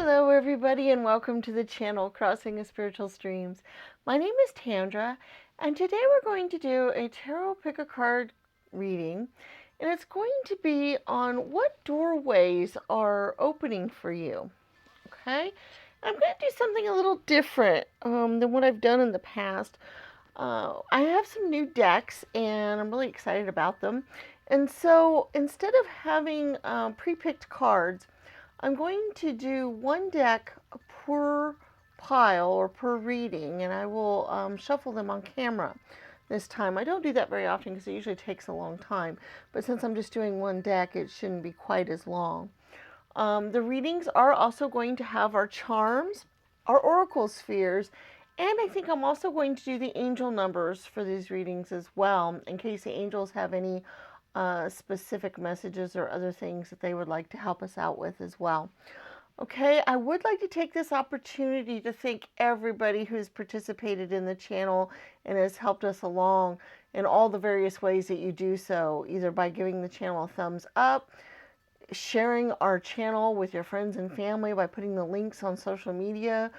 Hello everybody and welcome to the channel Crossing the Spiritual Streams. My name is Tandra and today we're going to do a tarot pick a card reading, and it's going to be on what doorways are opening for you. Okay, I'm going to do something a little different than what I've done in the past. I have some new decks and I'm really excited about them, and so instead of having pre-picked cards, I'm going to do one deck per pile or per reading, and I will shuffle them on camera this time. I don't do that very often because it usually takes a long time, but since I'm just doing one deck, it shouldn't be quite as long. The readings are also going to have our charms, our oracle spheres, and I think I'm also going to do the angel numbers for these readings as well, in case the angels have any specific messages or other things that they would like to help us out with as well. Okay, I would like to take this opportunity to thank everybody who's participated in the channel and has helped us along in all the various ways that you do so, either by giving the channel a thumbs up, sharing our channel with your friends and family, by putting the links on social media,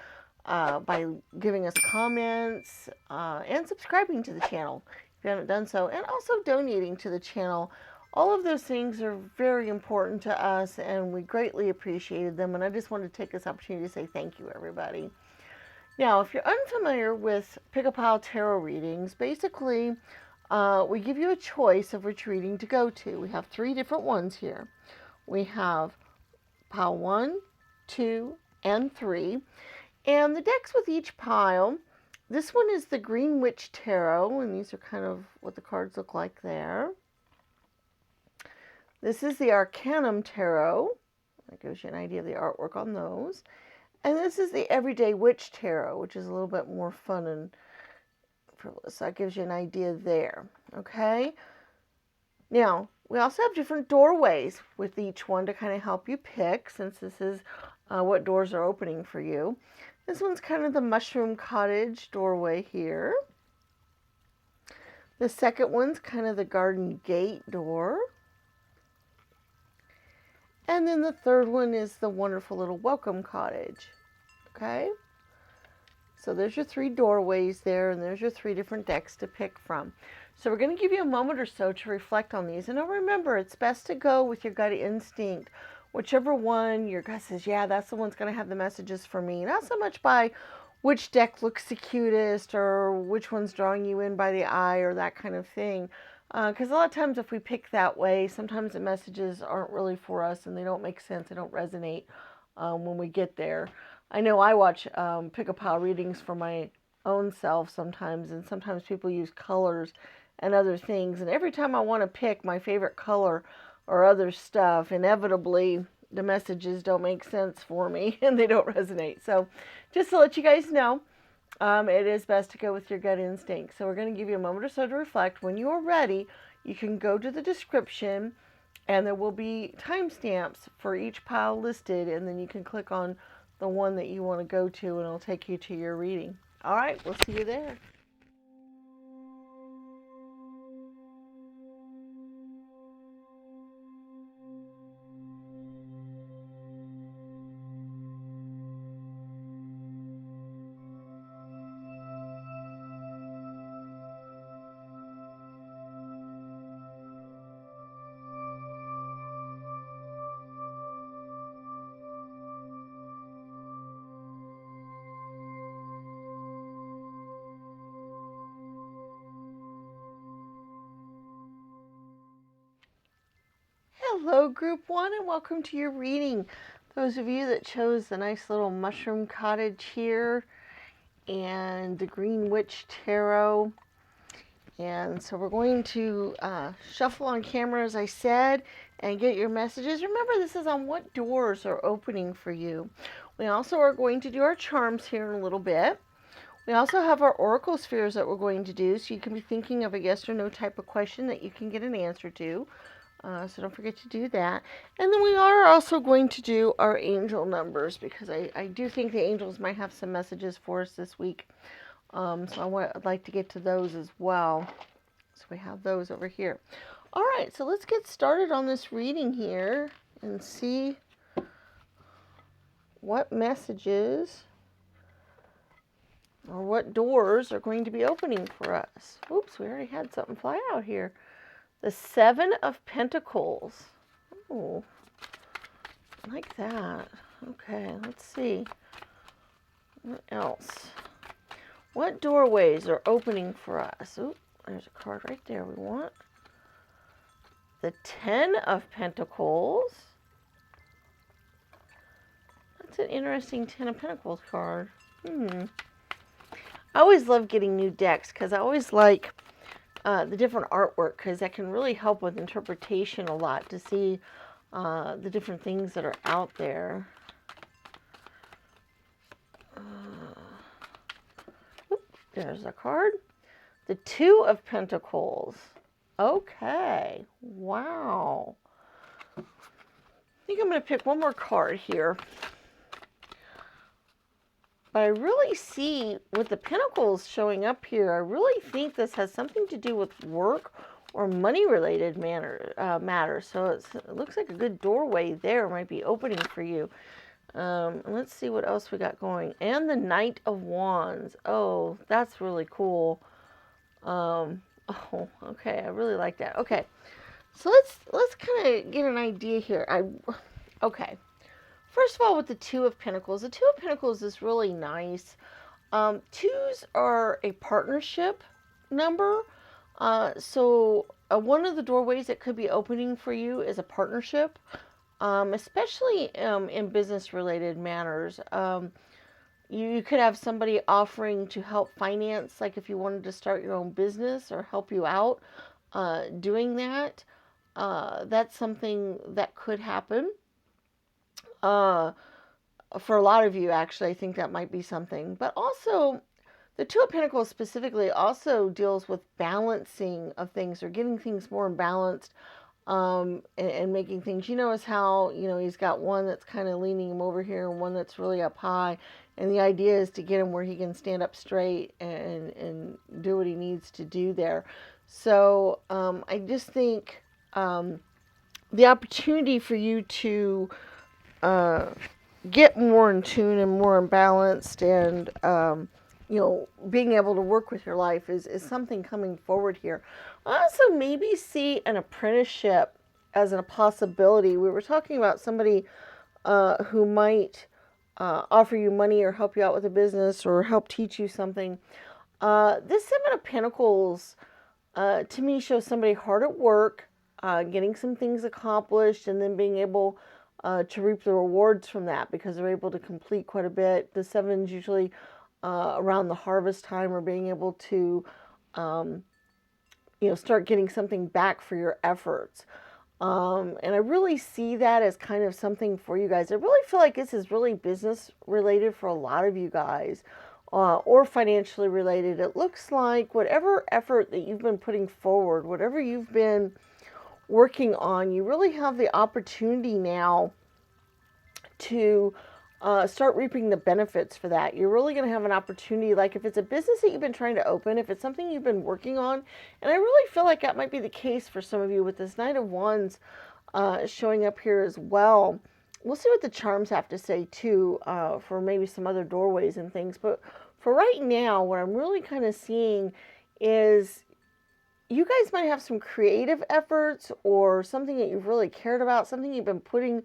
by giving us comments, and subscribing to the channel if you haven't done so, and also donating to the channel. All of those things are very important to us and we greatly appreciated them, and I just wanted to take this opportunity to say thank you, everybody. Now, if you're unfamiliar with Pick-a-Pile Tarot readings, basically we give you a choice of which reading to go to. We have 3 different ones here. We have pile 1, 2, and 3. And the decks with each pile, this one is the Green Witch Tarot, and these are kind of what the cards look like there. This is the Arcanum Tarot. That gives you an idea of the artwork on those. And this is the Everyday Witch Tarot, which is a little bit more fun and frivolous. So that gives you an idea there. Okay? Now, we also have different doorways with each one to kind of help you pick, since this is what doors are opening for you. This one's kind of the Mushroom Cottage doorway here. The second one's kind of the Garden Gate door. And then the third one is the wonderful little Welcome Cottage. Okay? So there's your 3 doorways there, and there's your 3 different decks to pick from. So we're going to give you a moment or so to reflect on these. And remember, it's best to go with your gut instinct. Whichever one your gut says, yeah, that's the one's going to have the messages for me. Not so much by which deck looks the cutest or which one's drawing you in by the eye or that kind of thing. Because a lot of times if we pick that way, sometimes the messages aren't really for us and they don't make sense. They don't resonate when we get there. I know I watch pick-a-pile readings for my own self sometimes, and sometimes people use colors and other things. And every time I want to pick my favorite color or other stuff, inevitably the messages don't make sense for me and they don't resonate. So just to let you guys know, it is best to go with your gut instinct. So we're going to give you a moment or so to reflect. When you are ready, you can go to the description and there will be timestamps for each pile listed, and then you can click on the one that you want to go to and it'll take you to your reading. All right, we'll see you there. Hello, Group 1, and welcome to your reading. Those of you that chose the nice little Mushroom Cottage here and the Green Witch Tarot. And so we're going to shuffle on camera, as I said, and get your messages. Remember, this is on what doors are opening for you. We also are going to do our charms here in a little bit. We also have our oracle spheres that we're going to do, so you can be thinking of a yes or no type of question that you can get an answer to. So don't forget to do that. And then we are also going to do our angel numbers, because I do think the angels might have some messages for us this week. So I'd like to get to those as well. So we have those over here. All right, so let's get started on this reading here and see what messages or what doors are going to be opening for us. Oops, we already had something fly out here. The Seven of Pentacles. Oh, I like that. Okay, let's see. What else? What doorways are opening for us? Ooh, there's a card right there we want. The Ten of Pentacles. That's an interesting Ten of Pentacles card. I always love getting new decks because I always like the different artwork, because that can really help with interpretation a lot to see the different things that are out there. There's a card. The Two of Pentacles. Okay. Wow. I think I'm going to pick one more card here. But I really see with the Pentacles showing up here, I really think this has something to do with work or money-related matters. So it looks like a good doorway there might be opening for you. Let's see what else we got going. And the Knight of Wands. Oh, that's really cool. Oh, okay. I really like that. Okay. So let's kind of get an idea here. Okay. First of all, with the Two of Pentacles, the Two of Pentacles is really nice. Twos are a partnership number. So one of the doorways that could be opening for you is a partnership, especially in business-related matters. You could have somebody offering to help finance, like if you wanted to start your own business or help you out doing that. That's something that could happen. For a lot of you, actually, I think that might be something. But also, the Two of Pentacles specifically also deals with balancing of things, or getting things more balanced, and making things, notice how, he's got one that's kind of leaning him over here and one that's really up high. And the idea is to get him where he can stand up straight and do what he needs to do there. So I just think the opportunity for you to get more in tune and more balanced, and being able to work with your life is something coming forward here. I also maybe see an apprenticeship as a possibility. We were talking about somebody who might offer you money or help you out with a business or help teach you something. This Seven of Pentacles to me shows somebody hard at work, getting some things accomplished, and then being able to reap the rewards from that because they're able to complete quite a bit. The sevens usually around the harvest time, or being able to start getting something back for your efforts. And I really see that as kind of something for you guys. I really feel like this is really business related for a lot of you guys, or financially related. It looks like whatever effort that you've been putting forward, whatever you've been working on, you really have the opportunity now to start reaping the benefits for that. You're really going to have an opportunity, like if it's a business that you've been trying to open, if it's something you've been working on, and I really feel like that might be the case for some of you with this Knight of Wands showing up here as well. We'll see what the charms have to say too, for maybe some other doorways and things. But for right now, what I'm really kind of seeing is you guys might have some creative efforts or something that you've really cared about, something you've been putting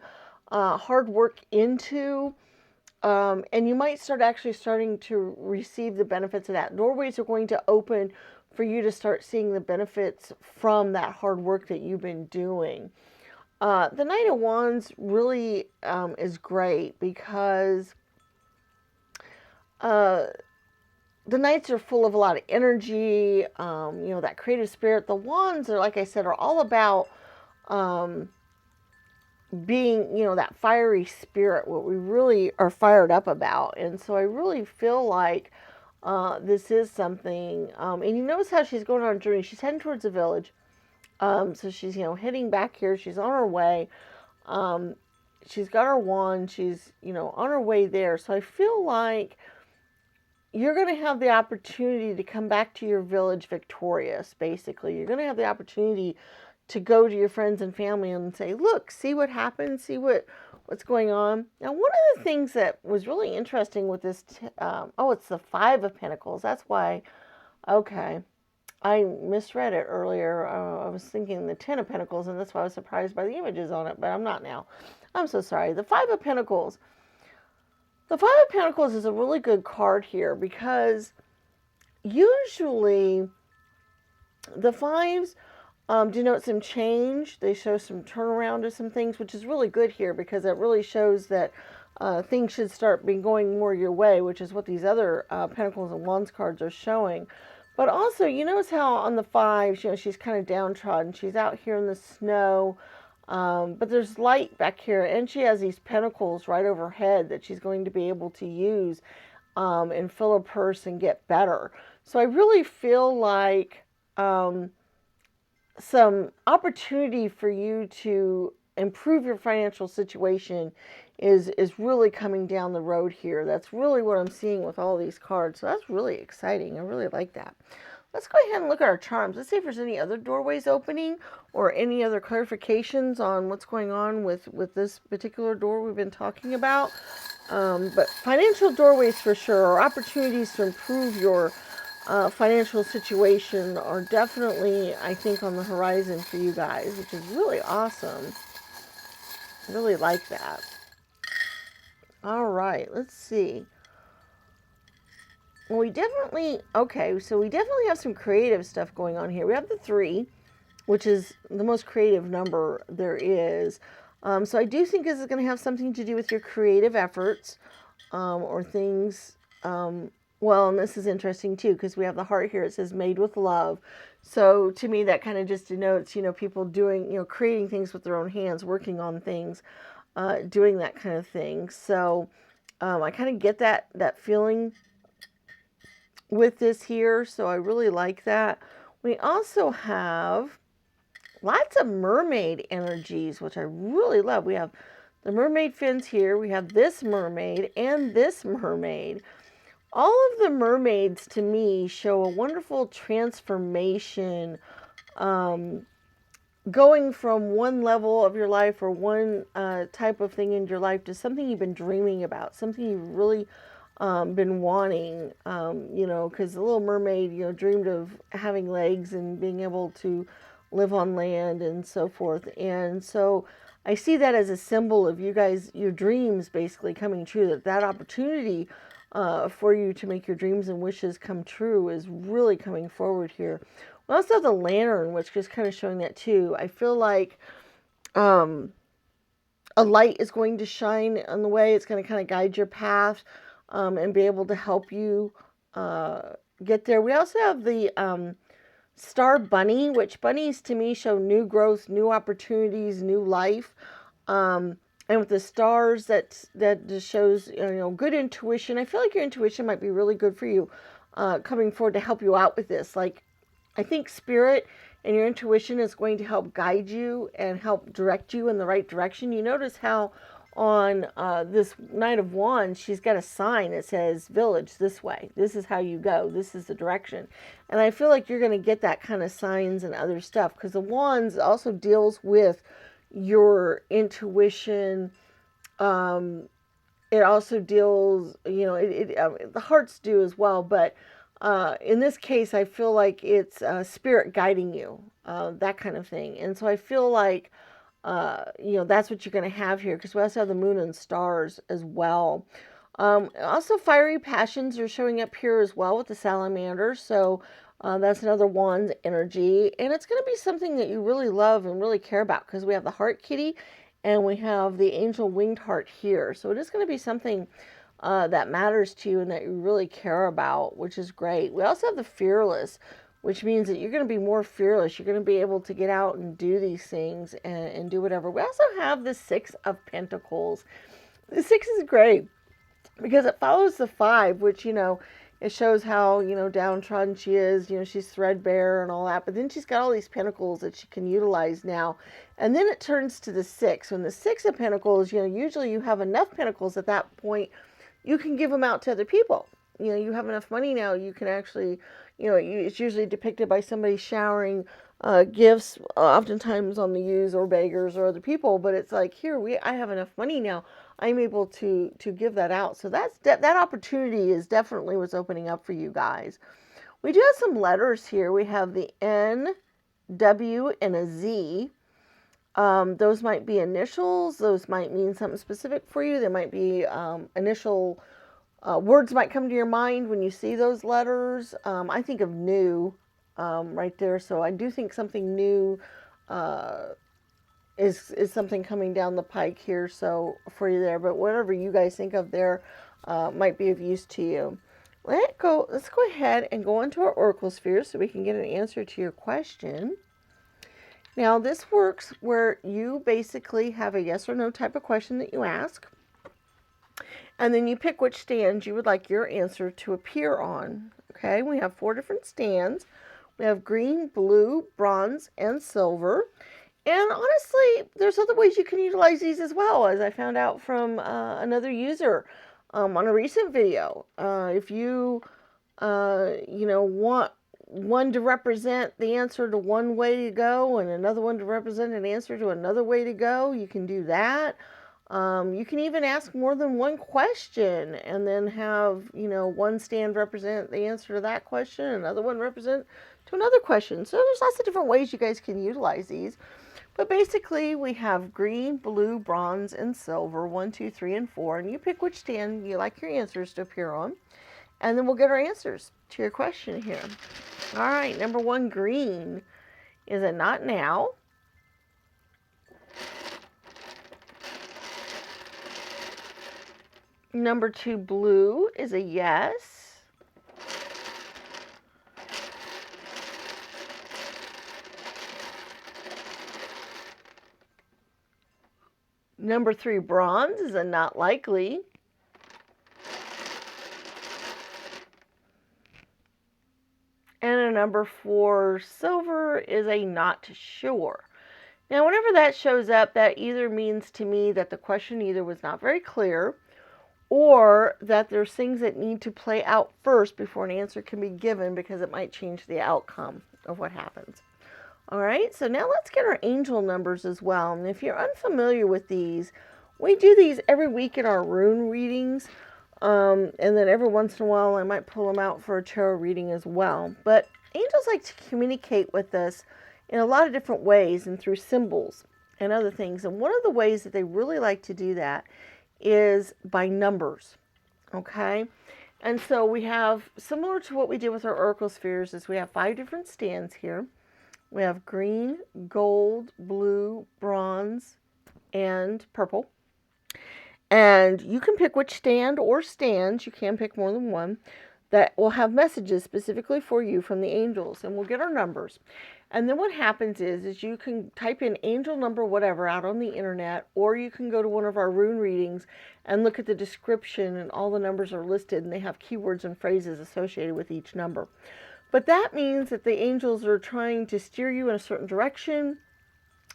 hard work into, and you might starting to receive the benefits of that. Doorways are going to open for you to start seeing the benefits from that hard work that you've been doing. The Knight of Wands really is great because the Knights are full of a lot of energy, that creative spirit. The Wands are, like I said, are all about being, that fiery spirit, what we really are fired up about. And so I really feel like this is something, and you notice how she's going on a journey. She's heading towards the village. So she's, heading back here. She's on her way. She's got her wand. She's, on her way there. So I feel like you're going to have the opportunity to come back to your village victorious, basically. You're going to have the opportunity to go to your friends and family and say, look, see what happened, see what what's going on. Now, one of the things that was really interesting with this, it's the Five of Pentacles. That's why, okay, I misread it earlier. I was thinking the Ten of Pentacles, and that's why I was surprised by the images on it, but I'm not now. I'm so sorry. The Five of Pentacles. The Five of Pentacles is a really good card here because usually the fives denote some change. They show some turnaround of some things, which is really good here because it really shows that things should start going more your way, which is what these other Pentacles and Wands cards are showing. But also, you notice how on the fives, she's kind of downtrodden. She's out here in the snow, but there's light back here, and she has these pentacles right overhead that she's going to be able to use and fill her purse and get better. So I really feel like some opportunity for you to improve your financial situation is really coming down the road here. That's really what I'm seeing with all these cards. So that's really exciting. I really like that. Let's go ahead and look at our charms. Let's see if there's any other doorways opening or any other clarifications on what's going on with this particular door we've been talking about. But financial doorways for sure, or opportunities to improve your financial situation are definitely, I think, on the horizon for you guys, which is really awesome. I really like that. All right, let's see. Well, we definitely have some creative stuff going on here. We have the 3, which is the most creative number there is. So I do think this is going to have something to do with your creative efforts or things. Well, and this is interesting too, because we have the heart here. It says made with love. So to me, that kind of just denotes, people doing, creating things with their own hands, working on things, doing that kind of thing. So I kind of get that feeling with this here. So I really like that. We also have lots of mermaid energies, which I really love. We have the mermaid fins here. We have this mermaid and this mermaid. All of the mermaids, to me, show a wonderful transformation, going from one level of your life or one type of thing in your life to something you've been dreaming about, something you've really been wanting, because the Little Mermaid, dreamed of having legs and being able to live on land and so forth. And so I see that as a symbol of you guys, your dreams basically coming true, that opportunity for you to make your dreams and wishes come true is really coming forward here. We also have the lantern, which is kind of showing that too. I feel like a light is going to shine on the way. It's going to kind of guide your path and be able to help you get there. We also have the star bunny, which bunnies to me show new growth, new opportunities, new life. And with the stars, that just shows, good intuition. I feel like your intuition might be really good for you coming forward to help you out with this. Like, I think spirit and your intuition is going to help guide you and help direct you in the right direction. You notice how on this Knight of Wands, she's got a sign that says village this way. This is how you go. This is the direction. And I feel like you're going to get that kind of signs and other stuff, because the Wands also deals with your intuition. It also deals, the hearts do as well, but in this case, I feel like it's spirit guiding you, that kind of thing. And so I feel like, that's what you're going to have here, because we also have the moon and stars as well. Also, fiery passions are showing up here as well with the salamander. So that's another wand energy. And it's going to be something that you really love and really care about, because we have the heart kitty and we have the angel winged heart here. So it is going to be something that matters to you and that you really care about, which is great. We also have the fearless, which means that you're going to be more fearless. You're going to be able to get out and do these things and do whatever. We also have the 6 of Pentacles. The 6 is great because it follows the 5, which, it shows how, downtrodden she is. She's threadbare and all that. But then she's got all these pentacles that she can utilize now. And then it turns to the 6. When the 6 of Pentacles, usually you have enough pentacles at that point, you can give them out to other people. You have enough money now, you can actually, it's usually depicted by somebody showering gifts, oftentimes on the youth or beggars or other people, but it's like, here, I have enough money now. I'm able to give that out. So that opportunity is definitely what's opening up for you guys. We do have some letters here. We have the N, W, and a Z. Those might be initials. Those might mean something specific for you. They might be initial words might come to your mind when you see those letters. I think of new right there. So I do think something new is something coming down the pike here. So for you there, but whatever you guys think of there might be of use to you. Let's go ahead and go into our Oracle sphere so we can get an answer to your question. Now, this works where you basically have a yes or no type of question that you ask, and then you pick which stand you would like your answer to appear on. Okay, we have 4 different stands. We have green, blue, bronze, and silver. And honestly, there's other ways you can utilize these as well, as I found out from another user on a recent video. If you, want one to represent the answer to one way to go and another one to represent an answer to another way to go, you can do that. You can even ask more than one question and then have, one stand represent the answer to that question, another one represent to another question. So there's lots of different ways you guys can utilize these. But basically, we have green, blue, bronze, and silver, 1, 2, 3, and 4. And you pick which stand you like your answers to appear on. And then we'll get our answers to your question here. All right, number 1, green. Is it not now? Number 2, blue is a yes. Number 3, bronze is a not likely. And a number 4, silver is a not sure. Now, whenever that shows up, that either means to me that the question either was not very clear, or that there's things that need to play out first before an answer can be given, because it might change the outcome of what happens. All right, so now let's get our angel numbers as well. And if you're unfamiliar with these, we do these every week in our rune readings. And then every once in a while, I might pull them out for a tarot reading as well. But angels like to communicate with us in a lot of different ways and through symbols and other things. And one of the ways that they really like to do that is by numbers, okay? And so we have, similar to what we did with our oracle spheres, is we have 5 different stands here. We have green, gold, blue, bronze, and purple. And you can pick which stand or stands, you can pick more than one, that will have messages specifically for you from the angels. And we'll get our numbers. And then what happens is you can type in angel number whatever out on the internet, or you can go to one of our rune readings and look at the description, and all the numbers are listed, and they have keywords and phrases associated with each number. But that means that the angels are trying to steer you in a certain direction.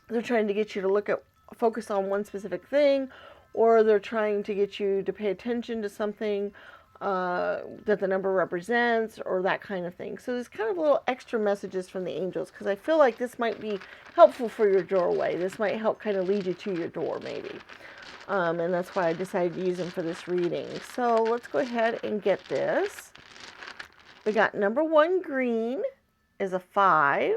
They're trying to get you to focus on one specific thing, or they're trying to get you to pay attention to something that the number represents, or that kind of thing. So there's kind of little extra messages from the angels, because I feel like this might be helpful for your doorway. This might help kind of lead you to your door, maybe. And that's why I decided to use them for this reading. So let's go ahead and get this. We got number 1, green, is a 5.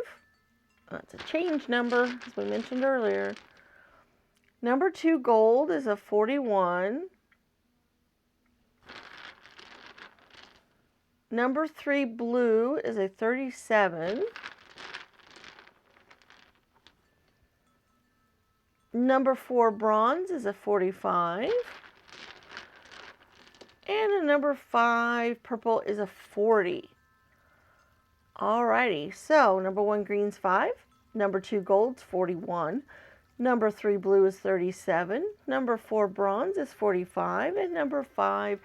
That's a change number, as we mentioned earlier. Number 2, gold, is a 41. Number 3, blue, is a 37. Number 4, bronze, is a 45. And a number 5, purple, is a 40. Alrighty, so number 1, green's 5. Number 2, gold's 41. Number 3, blue, is 37. Number 4, bronze, is 45. And number 5,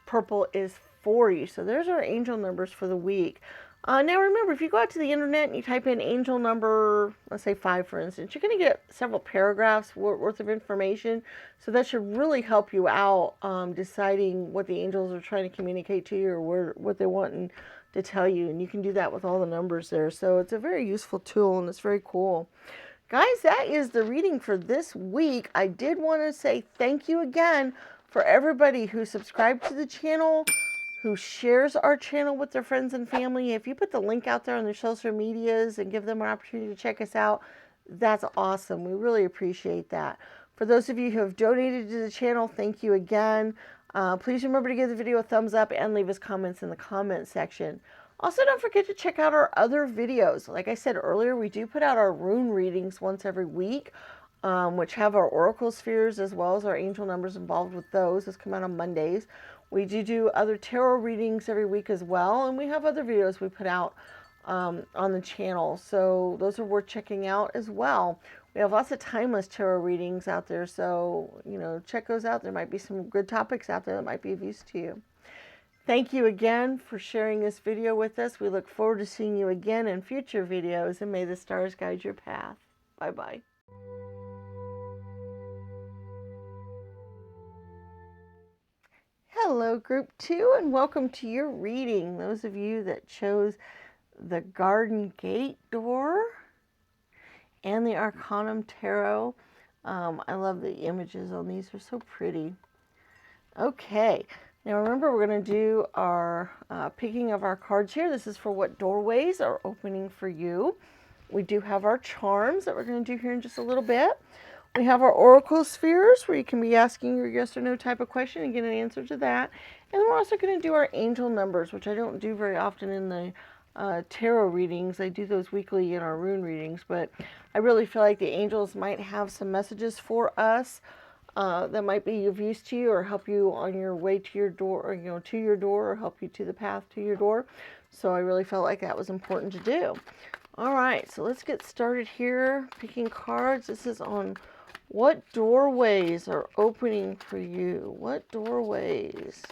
purple, is 40. So there's our angel numbers for the week. Now remember, if you go out to the internet and you type in angel number, let's say 5 for instance, you're going to get several paragraphs worth of information. So that should really help you out deciding what the angels are trying to communicate to you, or what they want to tell you, and you can do that with all the numbers there. So it's a very useful tool, and it's very cool. Guys, that is the reading for this week. I did want to say thank you again for everybody who subscribed to the channel, who shares our channel with their friends and family. If you put the link out there on their social medias and give them an opportunity to check us out, that's awesome. We really appreciate that. For those of you who have donated to the channel, thank you again. Please remember to give the video a thumbs up and leave us comments in the comment section. Also, don't forget to check out our other videos. Like I said earlier, we do put out our rune readings once every week, which have our oracle spheres as well as our angel numbers involved with those. Those come out on Mondays. We do other tarot readings every week as well, and we have other videos we put out on the channel. So those are worth checking out as well. We have lots of timeless tarot readings out there, so, you know, check those out. There might be some good topics out there that might be of use to you. Thank you again for sharing this video with us. We look forward to seeing you again in future videos, and may the stars guide your path. Bye-bye. Hello, Group 2, and welcome to your reading. Those of you that chose the Garden Gate door and the Arcanum Tarot. I love the images on these. They're so pretty. Okay. Now remember, we're going to do our picking of our cards here. This is for what doorways are opening for you. We do have our charms that we're going to do here in just a little bit. We have our oracle spheres where you can be asking your yes or no type of question and get an answer to that. And we're also going to do our angel numbers, which I don't do very often in the tarot readings. I do those weekly in our rune readings, but I really feel like the angels might have some messages for us that might be of use to you or help you on your way to your door, or, you know, to your door, or help you to the path to your door. So I really felt like that was important to do. All right, so let's get started here picking cards. This is on what doorways are opening for you. What doorways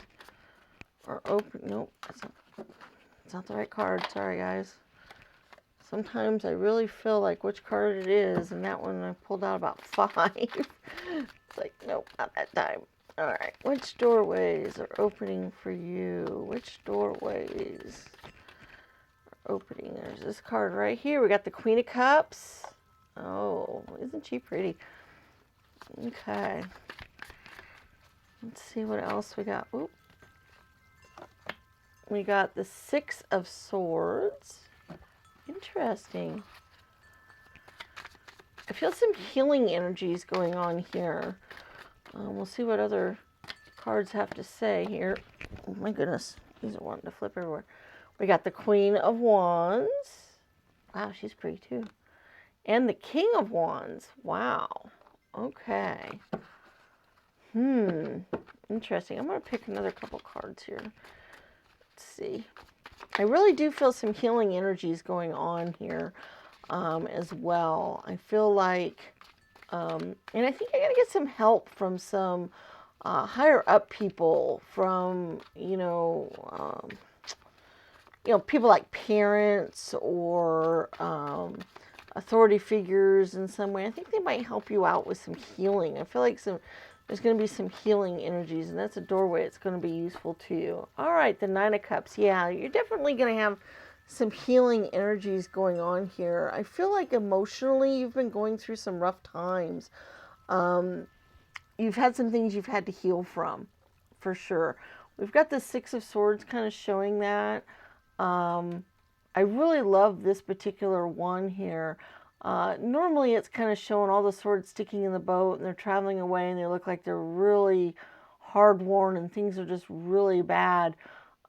are open? Nope, that's not the right card. Sorry, guys. Sometimes I really feel like which card it is, and that one I pulled out about 5. It's like, nope, not that time. All right, which doorways are opening for you? Which doorways are opening? There's this card right here. We got the Queen of Cups. Oh, isn't she pretty? Okay. Let's see what else we got. Oop. We got the Six of Swords. Interesting. I feel some healing energies going on here. We'll see what other cards have to say here. Oh my goodness, these are wanting to flip everywhere. We got the Queen of Wands. Wow, she's pretty too. And the King of Wands. Wow. Okay. Interesting. I'm going to pick another couple cards here. Let's see. I really do feel some healing energies going on here as well. I feel like, and I think I got to get some help from some higher up people, from, people like parents or authority figures in some way. I think they might help you out with some healing. I feel like there's going to be some healing energies, and that's a doorway. It's going to be useful to you. All right, the Nine of Cups. Yeah, you're definitely going to have some healing energies going on here. I feel like emotionally you've been going through some rough times. You've had some things you've had to heal from, for sure. We've got the Six of Swords kind of showing that. I really love this particular one here. Normally it's kind of showing all the swords sticking in the boat, and they're traveling away, and they look like they're really hard worn and things are just really bad.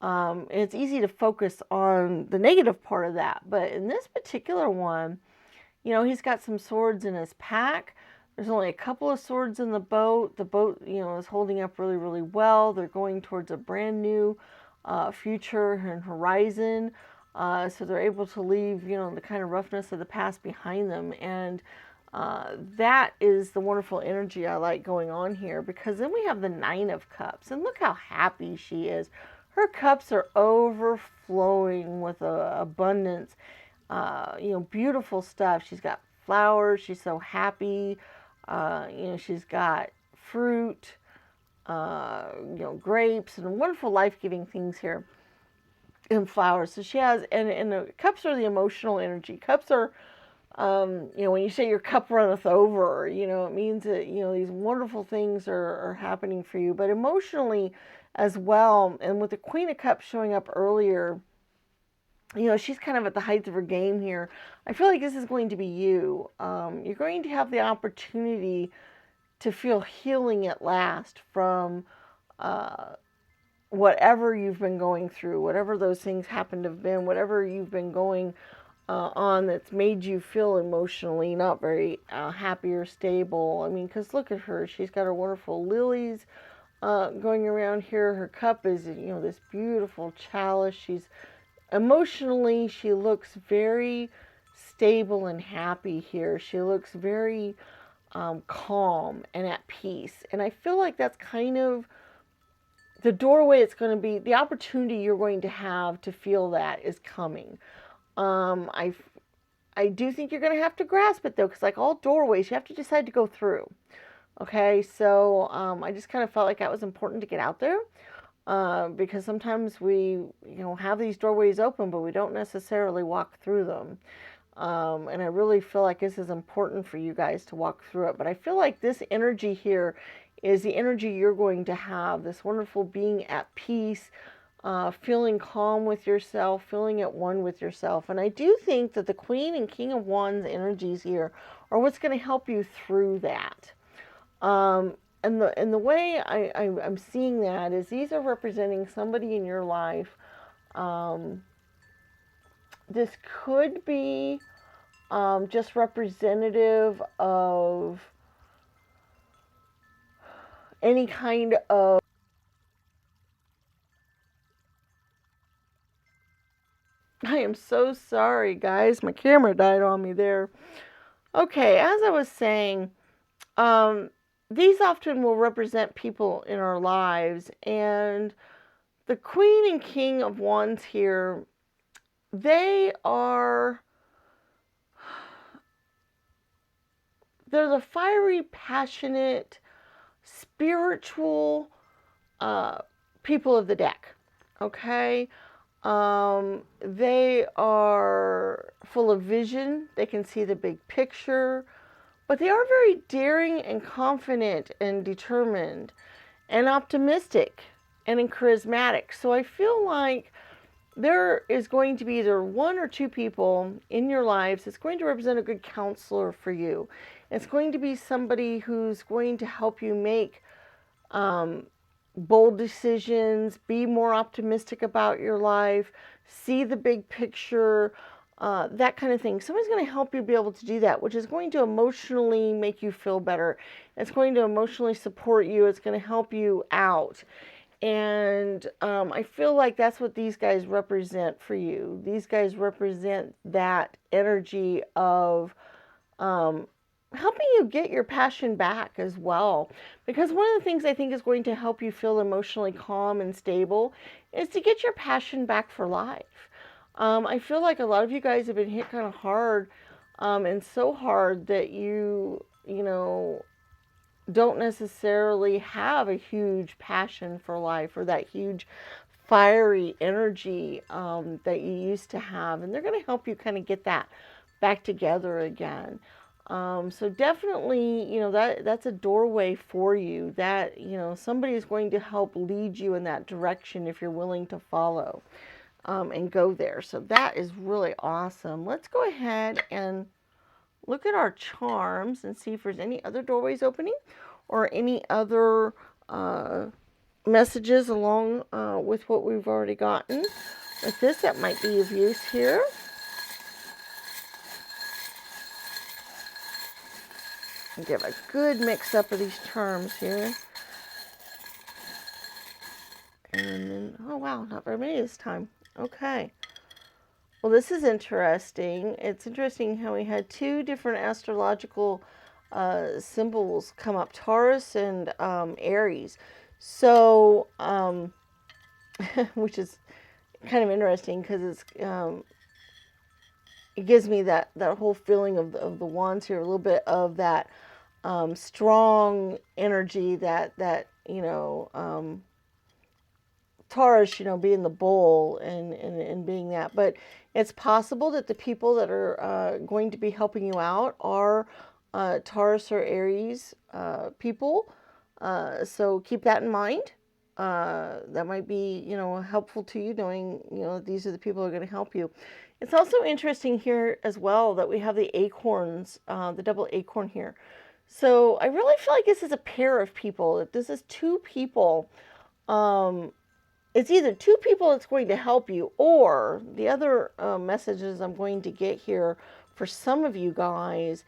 And it's easy to focus on the negative part of that. But in this particular one, he's got some swords in his pack. There's only a couple of swords in the boat. The boat, is holding up really, really well. They're going towards a brand new future and horizon. So they're able to leave, the kind of roughness of the past behind them. And that is the wonderful energy I like going on here, because then we have the Nine of Cups. And look how happy she is. Her cups are overflowing with abundance. Beautiful stuff. She's got flowers. She's so happy. She's got fruit, grapes, and wonderful life-giving things here. and flowers. So she has, and the cups are the emotional energy. Cups are, when you say your cup runneth over, it means that, these wonderful things are happening for you, but emotionally as well. And with the Queen of Cups showing up earlier, she's kind of at the height of her game here. I feel like this is going to be you. You're going to have the opportunity to feel healing at last from whatever you've been going through, whatever those things happen to have been, whatever you've been going on that's made you feel emotionally not very happy or stable. I mean, because look at her. She's got her wonderful lilies going around here. Her cup is, this beautiful chalice. She's emotionally, she looks very stable and happy here. She looks very calm and at peace. And I feel like that's kind of the doorway it's going to be, the opportunity you're going to have to feel that is coming. I do think you're going to have to grasp it though, because like all doorways, you have to decide to go through. Okay, so I just kind of felt like that was important to get out there. Because sometimes we, have these doorways open, but we don't necessarily walk through them. And I really feel like this is important for you guys to walk through it. But I feel like this energy here is the energy you're going to have, this wonderful being at peace, feeling calm with yourself, feeling at one with yourself. And I do think that the Queen and King of Wands energies here are what's going to help you through that. And the way I'm seeing that is these are representing somebody in your life. This could be just representative of any kind of I am so sorry, guys. My camera died on me there. Okay, as I was saying, these often will represent people in our lives, and the Queen and King of Wands here, they're the fiery, passionate, spiritual people of the deck. Okay? They are full of vision. They can see the big picture. But they are very daring and confident and determined and optimistic and charismatic. So I feel like there is going to be either one or two people in your lives that's going to represent a good counselor for you. It's going to be somebody who's going to help you make bold decisions, be more optimistic about your life, see the big picture, that kind of thing. Somebody's going to help you be able to do that, which is going to emotionally make you feel better. It's going to emotionally support you. It's going to help you out. And I feel like that's what these guys represent for you. These guys represent that energy of helping you get your passion back as well. Because one of the things I think is going to help you feel emotionally calm and stable is to get your passion back for life. I feel like a lot of you guys have been hit kind of hard and so hard that you don't necessarily have a huge passion for life or that huge fiery energy that you used to have. And they're going to help you kind of get that back together again. So definitely, that's a doorway for you that, somebody is going to help lead you in that direction if you're willing to follow and go there. So that is really awesome. Let's go ahead and look at our charms and see if there's any other doorways opening or any other messages along with what we've already gotten. With this, that might be of use here. And give a good mix up of these charms here. And then, oh wow, not very many this time. Okay. Well, this is interesting. It's interesting how we had two different astrological symbols come up, Taurus and Aries. So, which is kind of interesting because it gives me that whole feeling of the wands here, a little bit of that strong energy, that Taurus, being the bull and being that. But it's possible that the people that are going to be helping you out are Taurus or Aries people. So keep that in mind. That might be, helpful to you, knowing, these are the people who are going to help you. It's also interesting here as well that we have the acorns, the double acorn here. So I really feel like this is a pair of people. That this is two people. It's either two people that's going to help you, or the other messages I'm going to get here for some of you guys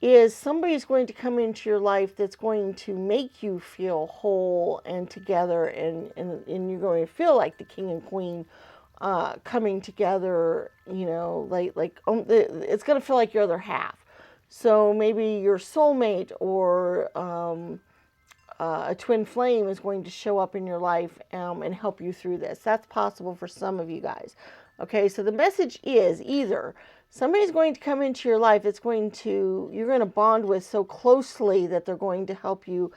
is somebody's going to come into your life that's going to make you feel whole and together, and you're going to feel like the king and queen coming together, it's going to feel like your other half. So maybe your soulmate or a twin flame is going to show up in your life and help you through this. That's possible for some of you guys. Okay, so the message is either somebody's going to come into your life that's you're going to bond with so closely that they're going to help you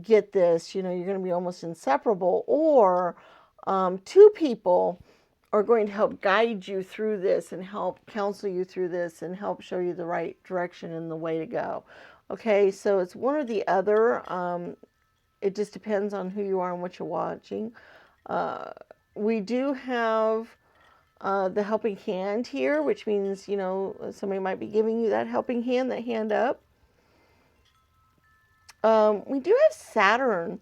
get this. You're going to be almost inseparable, or two people are going to help guide you through this and help counsel you through this and help show you the right direction and the way to go. Okay, so it's one or the other. It just depends on who you are and what you're watching. We do have the helping hand here, which means, somebody might be giving you that helping hand, that hand up. We do have Saturn.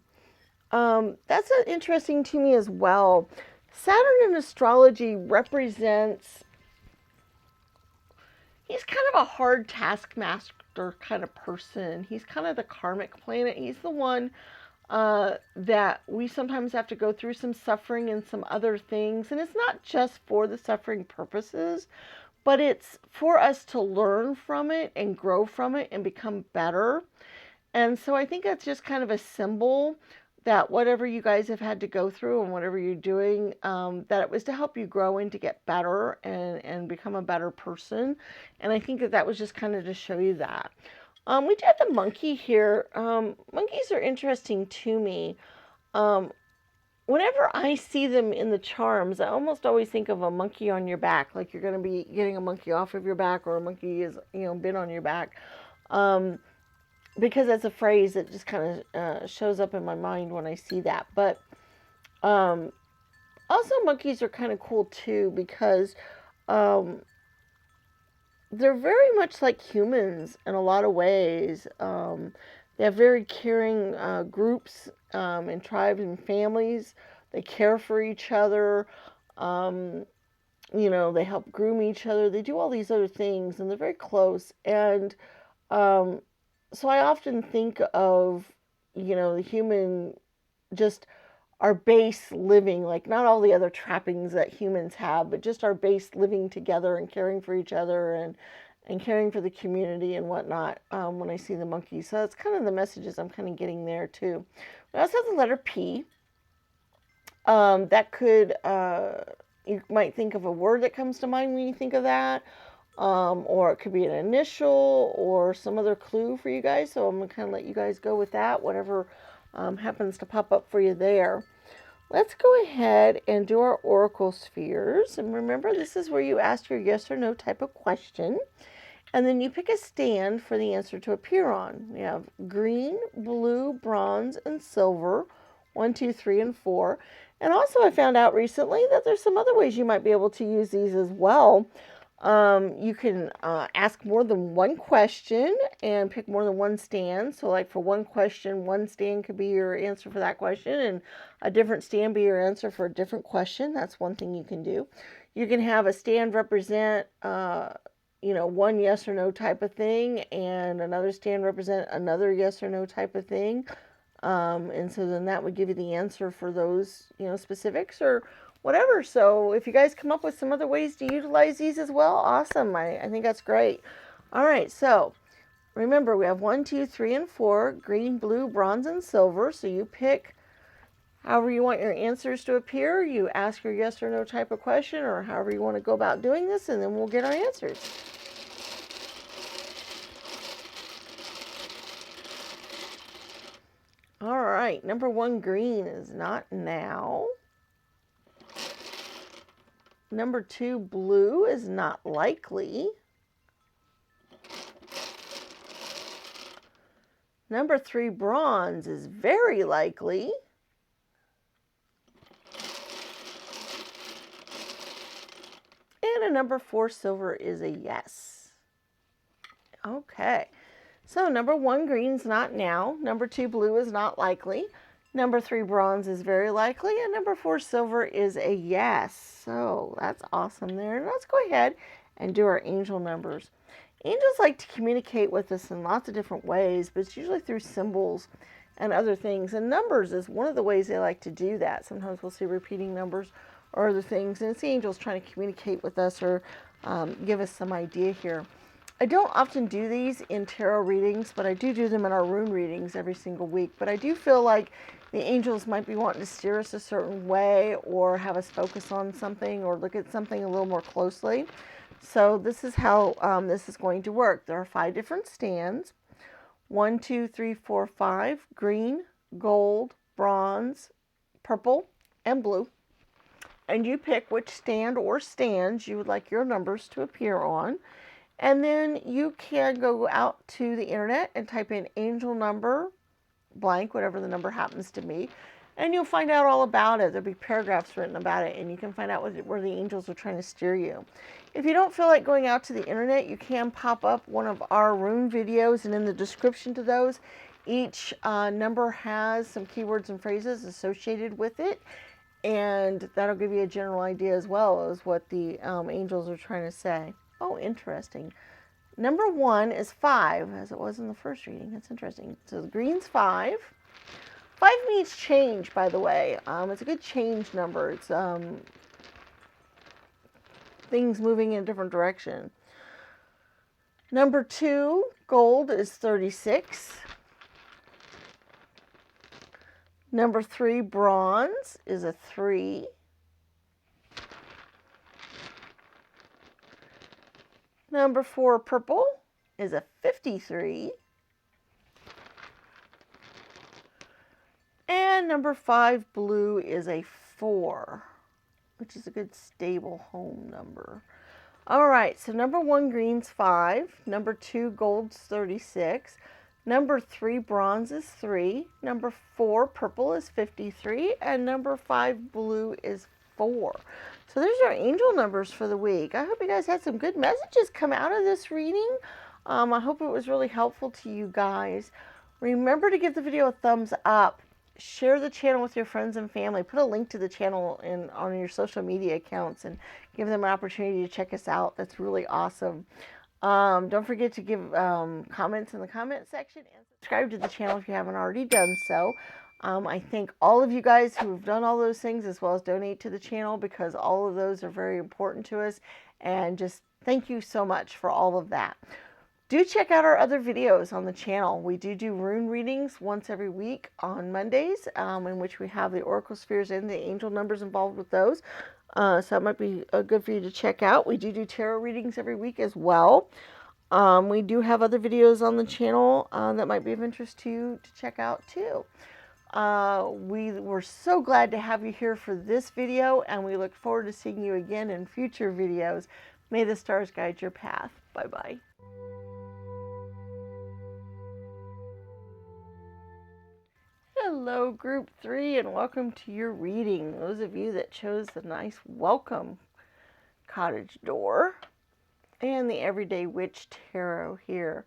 That's interesting to me as well. Saturn in astrology represents, he's kind of a hard taskmaster kind of person. He's kind of the karmic planet. He's the one that we sometimes have to go through some suffering and some other things. And it's not just for the suffering purposes, but it's for us to learn from it and grow from it and become better. And so I think that's just kind of a symbol that whatever you guys have had to go through and whatever you're doing, that it was to help you grow and to get better and become a better person. And I think that was just kind of to show you that. We do have the monkey here. Monkeys are interesting to me. Whenever I see them in the charms, I almost always think of a monkey on your back, like you're going to be getting a monkey off of your back, or a monkey is, been on your back. Because that's a phrase that just kind of shows up in my mind when I see that. But also monkeys are kind of cool too, because they're very much like humans in a lot of ways. They have very caring groups and tribes and families. They care for each other. They help groom each other. They do all these other things, and they're very close. And so I often think of, the human, just our base living, like not all the other trappings that humans have, but just our base living together and caring for each other and caring for the community and whatnot when I see the monkeys. So that's kind of the messages I'm kind of getting there too. We also have the letter P. That could, you might think of a word that comes to mind when you think of that. Or it could be an initial or some other clue for you guys. So I'm going to kind of let you guys go with that, whatever happens to pop up for you there. Let's go ahead and do our oracle spheres. And remember, this is where you ask your yes or no type of question. And then you pick a stand for the answer to appear on. We have green, blue, bronze, and silver. 1, 2, 3, and 4. And also I found out recently that there's some other ways you might be able to use these as well. You can ask more than one question and pick more than one stand. So like for one question, one stand could be your answer for that question, and a different stand be your answer for a different question. That's one thing you can do. You can have a stand represent, one yes or no type of thing, and another stand represent another yes or no type of thing. And so then that would give you the answer for those, specifics or whatever. So if you guys come up with some other ways to utilize these as well, awesome. I think that's great. All right, so remember we have 1, 2, 3, and 4, green, blue, bronze, and silver. So you pick however you want your answers to appear. You ask your yes or no type of question, or however you want to go about doing this, and then we'll get our answers. All right, number 1, green is not now. Number 2, blue is not likely. Number 3, bronze is very likely. And a number 4, silver is a yes. Okay, so number 1, green's not now. Number 2, blue is not likely. Number 3, bronze is very likely. And number 4, silver is a yes. So that's awesome there. Let's go ahead and do our angel numbers. Angels like to communicate with us in lots of different ways, but it's usually through symbols and other things. And numbers is one of the ways they like to do that. Sometimes we'll see repeating numbers or other things, and it's the angels trying to communicate with us or give us some idea here. I don't often do these in tarot readings, but I do them in our rune readings every single week. But I do feel like the angels might be wanting to steer us a certain way or have us focus on something or look at something a little more closely. So this is how this is going to work. There are 5 different stands. 1, 2, 3, 4, 5. Green, gold, bronze, purple, and blue. And you pick which stand or stands you would like your numbers to appear on. And then you can go out to the internet and type in angel number blank, whatever the number happens to be, and you'll find out all about it. There'll be paragraphs written about it, and you can find out where the angels are trying to steer you. If you don't feel like going out to the internet, you can pop up one of our rune videos, and in the description to those, each number has some keywords and phrases associated with it, and that'll give you a general idea as well as what the angels are trying to say. Oh, interesting. Number 1 is 5, as it was in the first reading. That's interesting. So the green's 5. 5 means change, by the way. It's a good change number. It's things moving in a different direction. Number 2, gold, is 36. Number 3, bronze, is a 3. Number 4, purple, is a 53. And number 5, blue, is a 4, which is a good stable home number. All right, so number 1, green's 5. Number 2, gold's 36. Number 3, bronze, is 3. Number 4, purple, is 53. And number 5, blue, is 4. So there's our angel numbers for the week. I hope you guys had some good messages come out of this reading. I hope it was really helpful to you guys. Remember to give the video a thumbs up. Share the channel with your friends and family. Put a link to the channel on your social media accounts and give them an opportunity to check us out. That's really awesome. Don't forget to give comments in the comment section and subscribe to the channel if you haven't already done so. I thank all of you guys who have done all those things, as well as donate to the channel, because all of those are very important to us, and just thank you so much for all of that. Do check out our other videos on the channel. We do rune readings once every week on Mondays, in which we have the oracle spheres and the angel numbers involved with those. So it might be good for you to check out. We do tarot readings every week as well. We do have other videos on the channel that might be of interest to you to check out too. We were so glad to have you here for this video, and we look forward to seeing you again in future videos. May the stars guide your path. Bye-bye. Hello, Group 3, and welcome to your reading. Those of you that chose the nice welcome cottage door and the Everyday Witch Tarot here.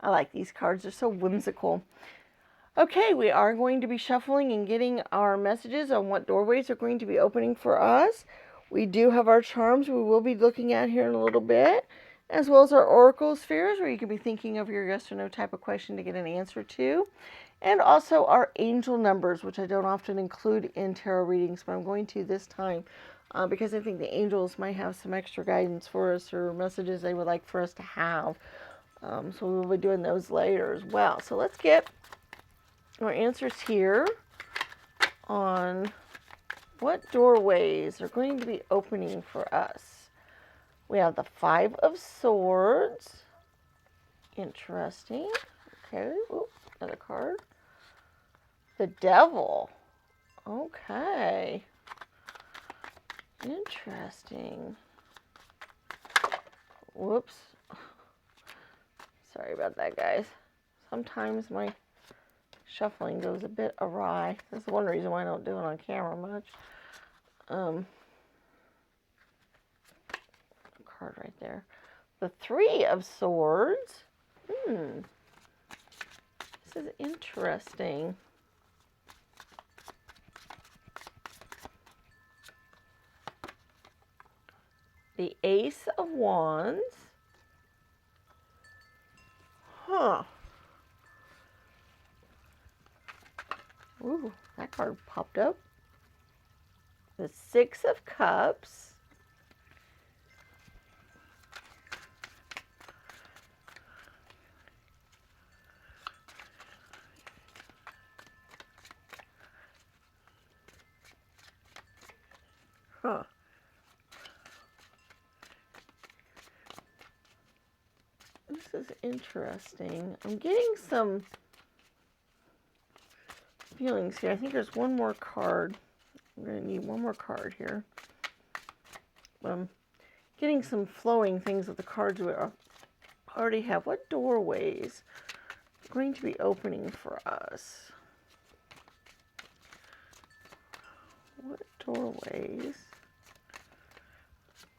I like these cards. They're so whimsical. Okay, we are going to be shuffling and getting our messages on what doorways are going to be opening for us. We do have our charms we will be looking at here in a little bit, as well as our oracle spheres, where you could be thinking of your yes or no type of question to get an answer to. And also our angel numbers, which I don't often include in tarot readings, but I'm going to this time because I think the angels might have some extra guidance for us or messages they would like for us to have. So we will be doing those later as well. So let's get our answers here on what doorways are going to be opening for us. We have the 5 of Swords. Interesting. Okay. Ooh, another card. The Devil. Okay. Interesting. Whoops. Sorry about that, guys. Sometimes my shuffling goes a bit awry. That's one reason why I don't do it on camera much. Card right there. The Three of Swords. This is interesting. The Ace of Wands. Huh. Ooh, that card popped up. The Six of Cups. Huh. This is interesting. I'm getting some feelings here. I think there's one more card. I'm going to need one more card here. Getting some flowing things with the cards we already have. What doorways are going to be opening for us? What doorways?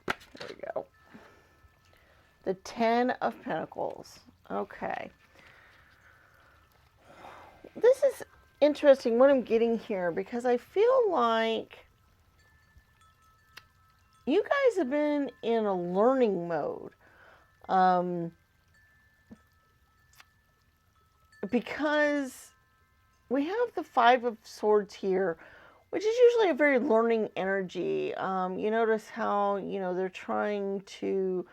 There we go. The Ten of Pentacles. Okay. This is interesting what I'm getting here because I feel like you guys have been in a learning mode. Because we have the Five of Swords here, which is usually a very learning energy. You notice how, they're trying to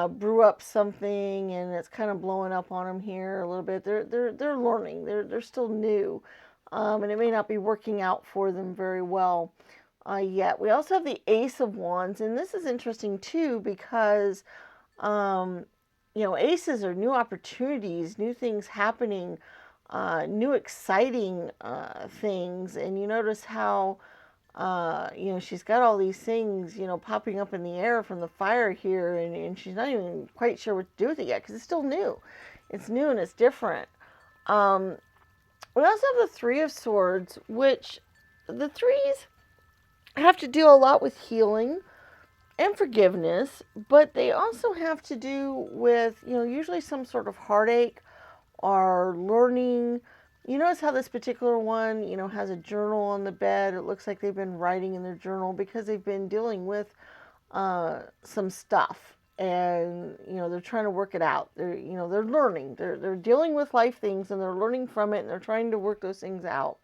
brew up something and it's kind of blowing up on them here a little bit. They're learning. They're still new. And it may not be working out for them very well yet. We also have the Ace of Wands, and this is interesting too because aces are new opportunities, new things happening, new exciting things. And you notice how she's got all these things, popping up in the air from the fire here, and she's not even quite sure what to do with it yet because it's still new. It's new and it's different. We also have the Three of Swords, which the threes have to do a lot with healing and forgiveness, but they also have to do with, usually some sort of heartache or learning. You notice how this particular one, has a journal on the bed. It looks like they've been writing in their journal because they've been dealing with some stuff, and they're trying to work it out. They're learning. They're dealing with life things, and they're learning from it, and they're trying to work those things out.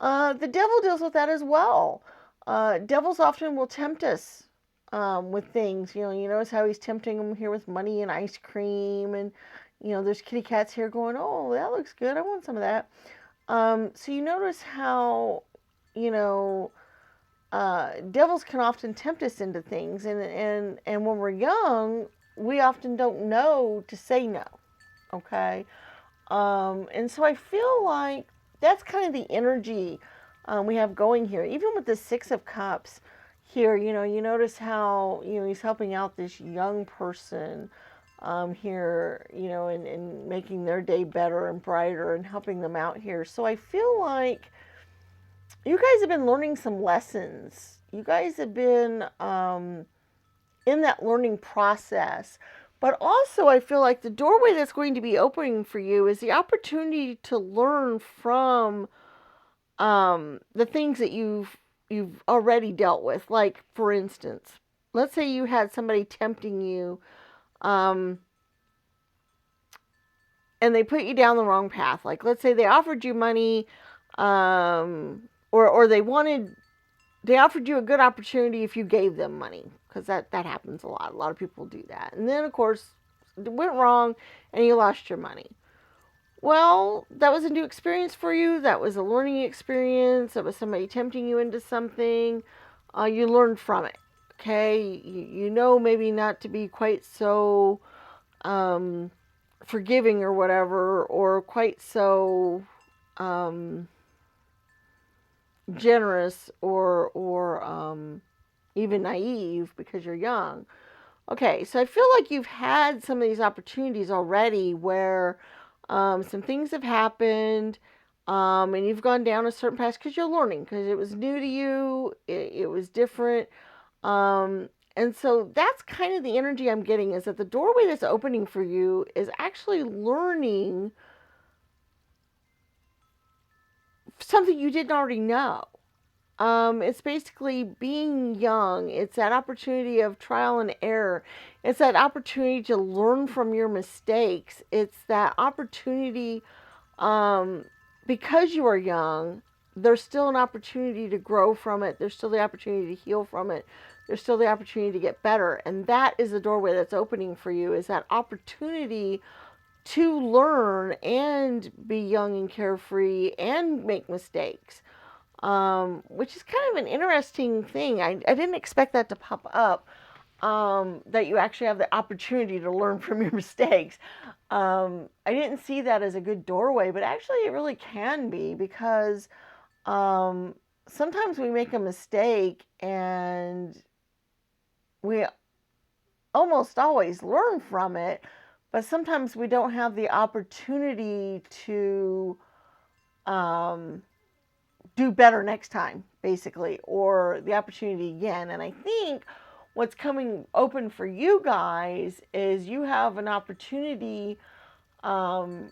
The devil deals with that as well. Devils often will tempt us with things. You notice how he's tempting them here with money and ice cream, and there's kitty cats here going, oh, that looks good. I want some of that. So you notice how, devils can often tempt us into things. And when we're young, we often don't know to say no. Okay. And so I feel like that's kind of the energy we have going here. Even with the Six of Cups here, you notice how, he's helping out this young person here, and making their day better and brighter and helping them out here. So I feel like you guys have been learning some lessons. You guys have been in that learning process. But also I feel like the doorway that's going to be opening for you is the opportunity to learn from the things that you've already dealt with. Like, for instance, let's say you had somebody tempting you, and they put you down the wrong path. Like, let's say they offered you money, or they offered you a good opportunity if you gave them money, because that happens a lot. A lot of people do that. And then, of course, it went wrong, and you lost your money. Well, that was a new experience for you. That was a learning experience. That was somebody tempting you into something. You learned from it. Okay? You know maybe not to be quite so forgiving or whatever, or quite so generous or even naive because you're young. Okay, so I feel like you've had some of these opportunities already where some things have happened, and you've gone down a certain path because you're learning, because it was new to you, it was different. And so that's kind of the energy I'm getting, is that the doorway that's opening for you is actually learning something you didn't already know. It's basically being young. It's that opportunity of trial and error. It's that opportunity to learn from your mistakes. It's that opportunity, because you are young, there's still an opportunity to grow from it. There's still the opportunity to heal from it. There's still the opportunity to get better. And that is the doorway that's opening for you, is that opportunity to learn and be young and carefree and make mistakes. Which is kind of an interesting thing. I didn't expect that to pop up, that you actually have the opportunity to learn from your mistakes. I didn't see that as a good doorway, but actually it really can be, because sometimes we make a mistake and we almost always learn from it, but sometimes we don't have the opportunity to do better next time, basically, or the opportunity again. And I think what's coming open for you guys is you have an opportunity to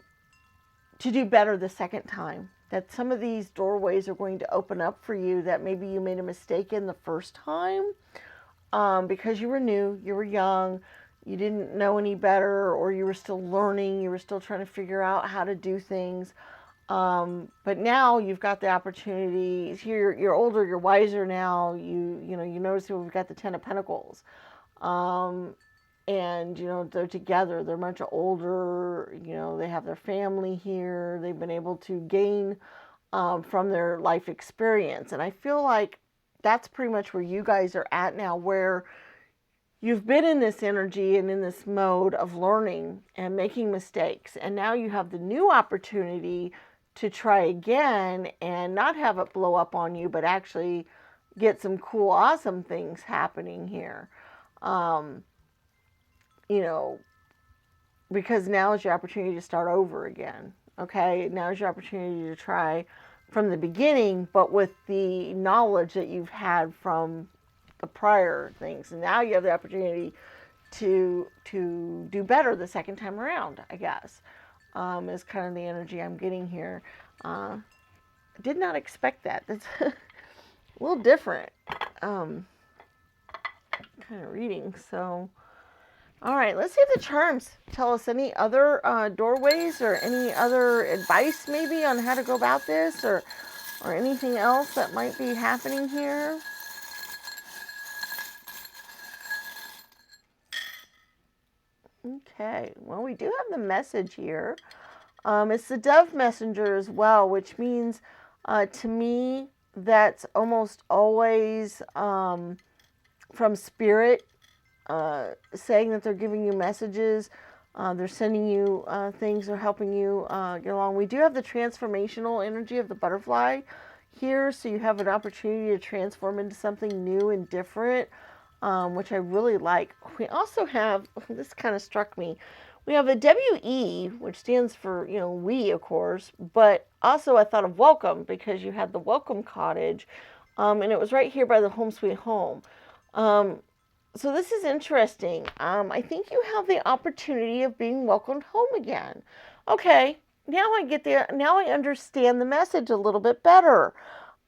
do better the second time. That some of these doorways are going to open up for you that maybe you made a mistake in the first time, because you were new, you were young, you didn't know any better, or you were still learning, you were still trying to figure out how to do things. But now you've got the opportunity. You're older, you're wiser now. You notice that we've got the Ten of Pentacles, and they're together. They're much older. They have their family here. They've been able to gain from their life experience, and I feel like that's pretty much where you guys are at now, where you've been in this energy and in this mode of learning and making mistakes, and now you have the new opportunity to try again and not have it blow up on you, but actually get some cool, awesome things happening here. Because now is your opportunity to start over again. Okay, now is your opportunity to try from the beginning, but with the knowledge that you've had from the prior things. And now you have the opportunity to do better the second time around, I guess. Is kind of the energy I'm getting here. I did not expect that. That's a little different kind of reading. So, all right, let's see if the charms tell us any other doorways or any other advice maybe on how to go about this, or anything else that might be happening here. Okay, well, we do have the message here. It's the dove messenger as well, which means to me that's almost always from spirit, saying that they're giving you messages, they're sending you things, or helping you get along. We do have the transformational energy of the butterfly here, so you have an opportunity to transform into something new and different, which I really like. We also have, this kind of struck me, we have a WE, which stands for, we, of course, but also I thought of welcome, because you had the welcome cottage, and it was right here by the home sweet home. So this is interesting. I think you have the opportunity of being welcomed home again. Okay, now I understand the message a little bit better.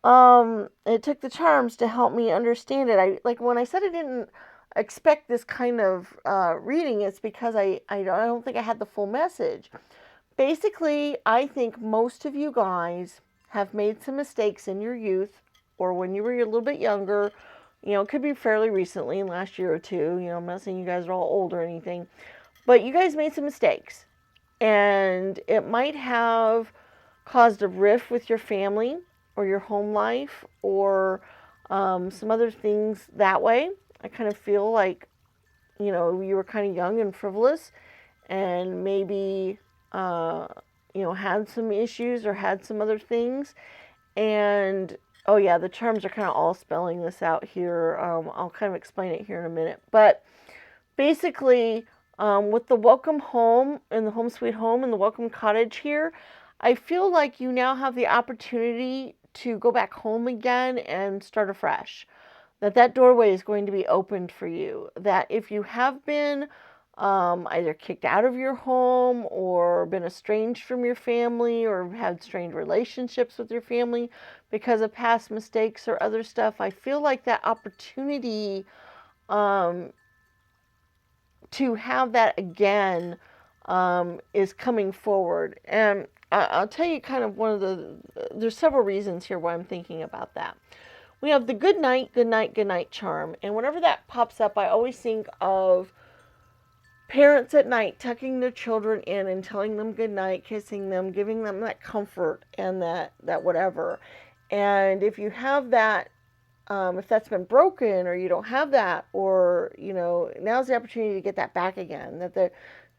It took the charms to help me understand it. Like when I said I didn't expect this kind of reading, it's because I don't think I had the full message. Basically, I think most of you guys have made some mistakes in your youth, or when you were a little bit younger. It could be fairly recently, in the last year or two. I'm not saying you guys are all old or anything, but you guys made some mistakes, and it might have caused a rift with your family or your home life, or some other things that way. I kind of feel like, you were kind of young and frivolous, and maybe, had some issues or had some other things. And Oh yeah, the charms are kind of all spelling this out here. I'll kind of explain it here in a minute. But basically, with the welcome home and the home sweet home and the welcome cottage here, I feel like you now have the opportunity to go back home again and start afresh. That doorway is going to be opened for you. That if you have been either kicked out of your home or been estranged from your family or had strained relationships with your family because of past mistakes or other stuff, I feel like that opportunity um, to have that again is coming forward. And I'll tell you kind of there's several reasons here why I'm thinking about that. We have the good night, good night, good night charm. And whenever that pops up, I always think of parents at night tucking their children in and telling them good night, kissing them, giving them that comfort and that whatever. And if you have that, if that's been broken or you don't have that, or now's the opportunity to get that back again.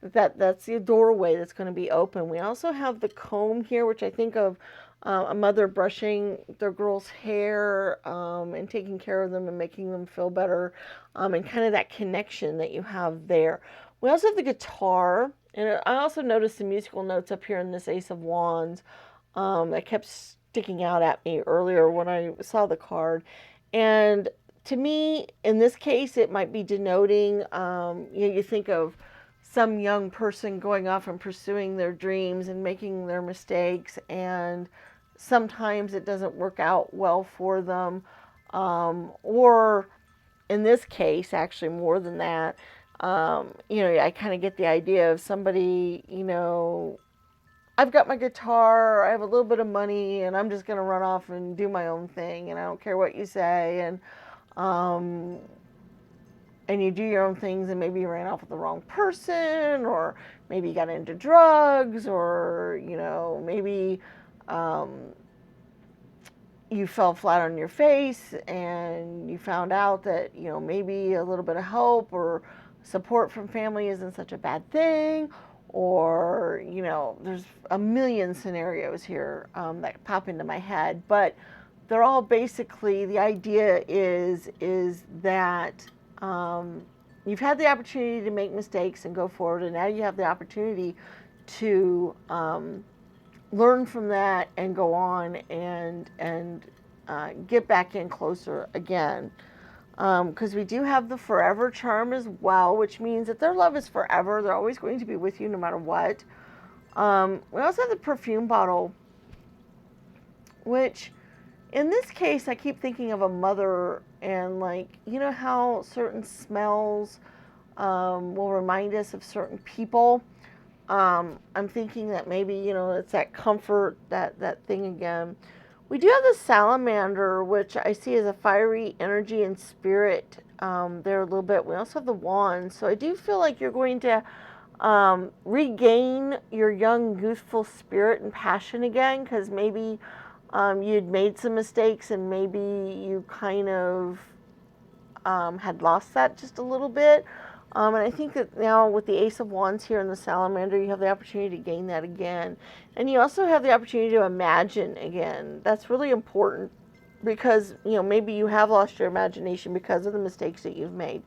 That's the doorway that's going to be open. We also have the comb here, which I think of a mother brushing their girl's hair and taking care of them and making them feel better, and kind of that connection that you have there. We also have the guitar, and I also noticed the musical notes up here in this Ace of Wands that kept sticking out at me earlier when I saw the card. And to me, in this case, it might be denoting, you think of some young person going off and pursuing their dreams and making their mistakes, and sometimes it doesn't work out well for them. Or in this case, actually more than that, I kind of get the idea of somebody, I've got my guitar, I have a little bit of money, and I'm just going to run off and do my own thing, and I don't care what you say, um, and you do your own things, and maybe you ran off with the wrong person, or maybe you got into drugs, or, maybe you fell flat on your face, and you found out that, maybe a little bit of help or support from family isn't such a bad thing, or there's a million scenarios here that pop into my head, but they're all basically, the idea is that you've had the opportunity to make mistakes and go forward, and now you have the opportunity to learn from that and go on and get back in closer again. Because we do have the forever charm as well, which means that their love is forever. They're always going to be with you no matter what. We also have the perfume bottle, which in this case, I keep thinking of a mother, and how certain smells will remind us of certain people. I'm thinking that maybe, it's that comfort, that thing again. We do have the salamander, which I see as a fiery energy and spirit there a little bit. We also have the wand. So I do feel like you're going to regain your young, youthful spirit and passion again, because maybe you'd made some mistakes and maybe you kind of had lost that just a little bit. And I think that now with the Ace of Wands here and the Salamander, you have the opportunity to gain that again. And you also have the opportunity to imagine again. That's really important because, maybe you have lost your imagination because of the mistakes that you've made.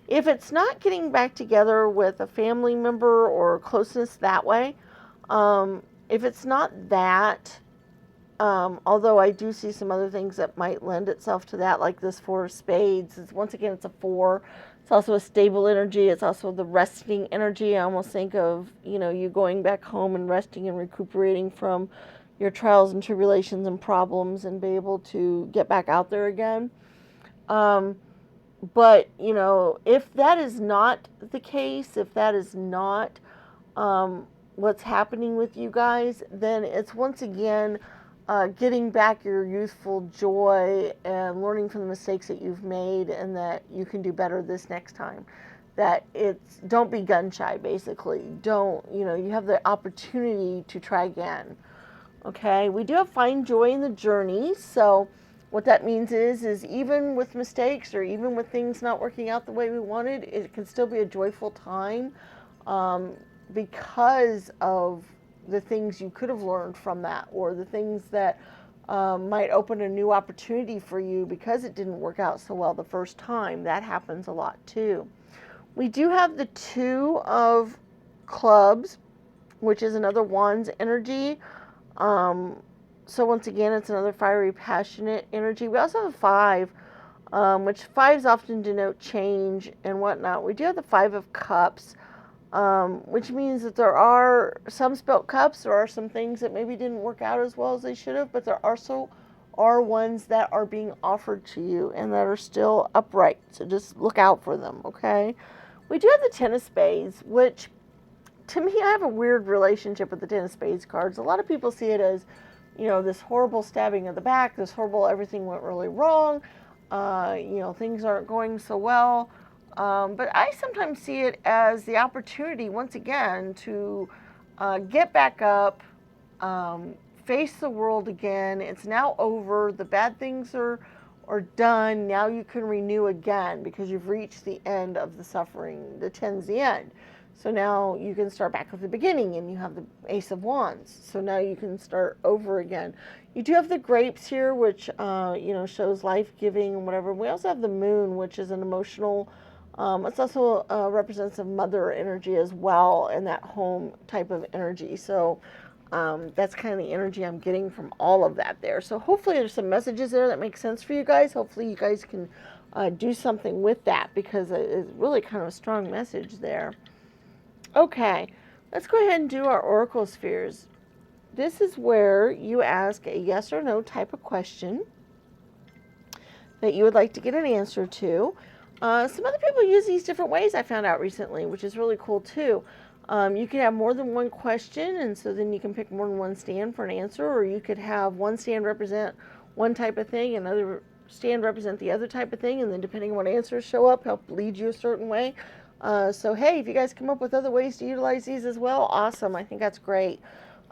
If it's not getting back together with a family member or closeness that way, if it's not that, although I do see some other things that might lend itself to that, like this Four of Spades. Once again, it's a 4. It's also a stable energy. It's also the resting energy. I almost think of, you going back home and resting and recuperating from your trials and tribulations and problems and be able to get back out there again. But, if that is not the case, if that is not what's happening with you guys, then it's once again getting back your youthful joy and learning from the mistakes that you've made, and that you can do better this next time. That don't be gun shy, basically. You have the opportunity to try again. Okay, we do have find joy in the journey. So what that means is even with mistakes or even with things not working out the way we wanted, it can still be a joyful time because of the things you could have learned from that, or the things that might open a new opportunity for you because it didn't work out so well the first time. That happens a lot too. We do have the Two of Clubs, which is another Wands energy. So once again, it's another fiery, passionate energy. We also have a Five, which fives often denote change and whatnot. We do have the Five of Cups, which means that there are some spelt cups. There are some things that maybe didn't work out as well as they should have, but there also are ones that are being offered to you and that are still upright. So just look out for them, okay? We do have the Ten of Spades, which to me, I have a weird relationship with the Ten of Spades cards. A lot of people see it as, this horrible stabbing of the back, this horrible everything went really wrong, things aren't going so well. But I sometimes see it as the opportunity, once again, to get back up, face the world again. It's now over. The bad things are done. Now you can renew again because you've reached the end of the suffering. The 10's the end. So now you can start back at the beginning, and you have the Ace of Wands. So now you can start over again. You do have the grapes here, which, shows life-giving and whatever. We also have the Moon, which is an emotional, it's also represents a mother energy as well, and that home type of energy. So that's kind of the energy I'm getting from all of that there. So hopefully there's some messages there that make sense for you guys. Hopefully you guys can do something with that, because it's really kind of a strong message there. Okay, let's go ahead and do our Oracle Spheres. This is where you ask a yes or no type of question that you would like to get an answer to. Some other people use these different ways, I found out recently, which is really cool too. You can have more than one question, and so then you can pick more than one stand for an answer, or you could have one stand represent one type of thing, another stand represent the other type of thing, and then depending on what answers show up, help lead you a certain way. So hey, if you guys come up with other ways to utilize these as well, awesome. I think that's great.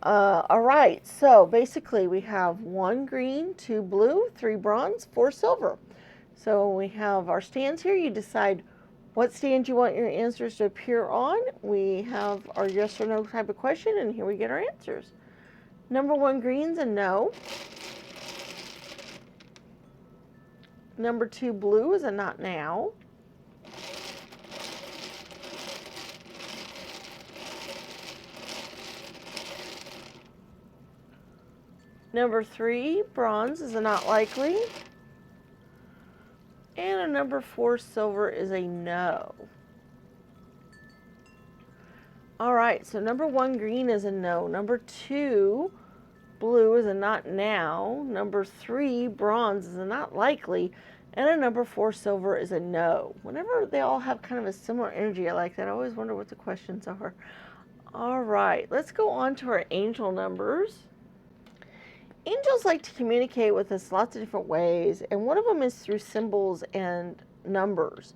All right, so basically we have 1 green, 2 blue, 3 bronze, 4 silver. So we have our stands here. You decide what stand you want your answers to appear on. We have our yes or no type of question, and here we get our answers. Number 1 green's a no. Number 2 blue is a not now. Number 3 bronze is a not likely. And a number 4 silver is a no. All right, so number 1 green is a no. Number 2 blue is a not now. Number 3 bronze is a not likely. And a number 4 silver is a no. Whenever they all have kind of a similar energy, I like that. I always wonder what the questions are. All right, let's go on to our angel numbers. Angels like to communicate with us lots of different ways, and one of them is through symbols and numbers.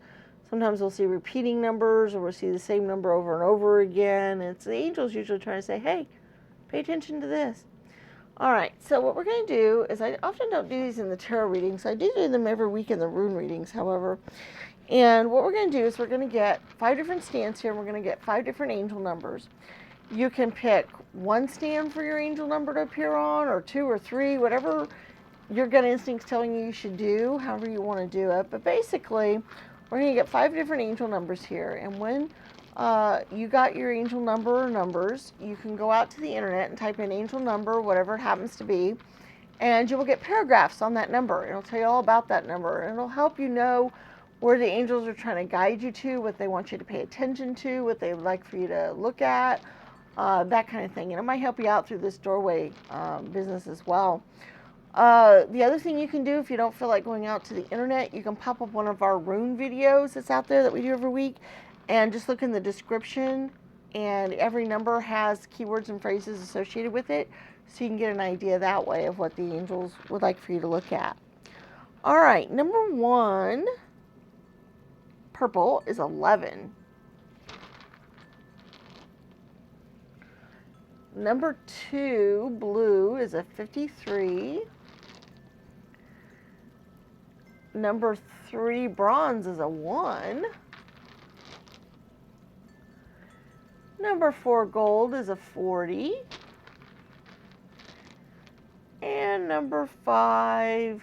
Sometimes we'll see repeating numbers, or we'll see the same number over and over again. And it's the angels usually trying to say, hey, pay attention to this. All right, so what we're going to do is, I often don't do these in the tarot readings. I do them every week in the rune readings, however. And what we're going to do is we're going to get 5 different stands here, and we're going to get 5 different angel numbers. You can pick 1 stand for your angel number to appear on, or 2 or 3, whatever your gut instinct's telling you should do, however you want to do it. But basically, we're going to get 5 different angel numbers here. And when you got your angel number or numbers, you can go out to the internet and type in angel number, whatever it happens to be, and you will get paragraphs on that number. It'll tell you all about that number, and it'll help you know where the angels are trying to guide you to, what they want you to pay attention to, what they would like for you to look at. That kind of thing, and it might help you out through this doorway business as well. The other thing you can do, if you don't feel like going out to the internet, you can pop up one of our rune videos that's out there that we do every week, and just look in the description, and every number has keywords and phrases associated with it, so you can get an idea that way of what the angels would like for you to look at. All right, number 1, purple, is 11. Number 2, blue, is a 53. Number 3, bronze, is a 1. Number 4, gold, is a 40. And And number 5,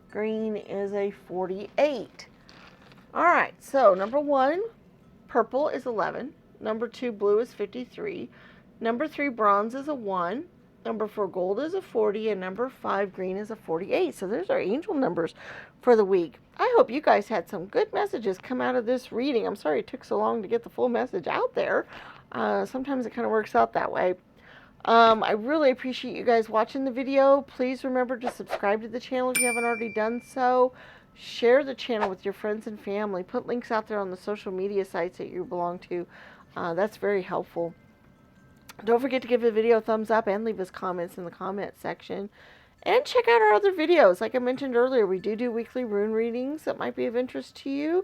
green, is a 48. All right, so number 1, purple, is 11. Number 2, blue, is 53. Number 3, bronze, is a 1. Number 4, gold, is a 40. And number 5, green, is a 48. So there's our angel numbers for the week. I hope you guys had some good messages come out of this reading. I'm sorry it took so long to get the full message out there. Sometimes it kind of works out that way. I really appreciate you guys watching the video. Please remember to subscribe to the channel if you haven't already done so. Share the channel with your friends and family. Put links out there on the social media sites that you belong to. That's very helpful. Don't forget to give the video a thumbs up and leave us comments in the comment section. And check out our other videos. Like I mentioned earlier, we do weekly rune readings that might be of interest to you.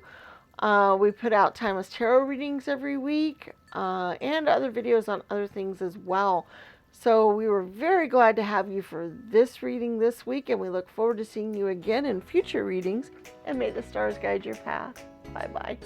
We put out timeless tarot readings every week and other videos on other things as well. So we were very glad to have you for this reading this week, and we look forward to seeing you again in future readings. And may the stars guide your path. Bye-bye.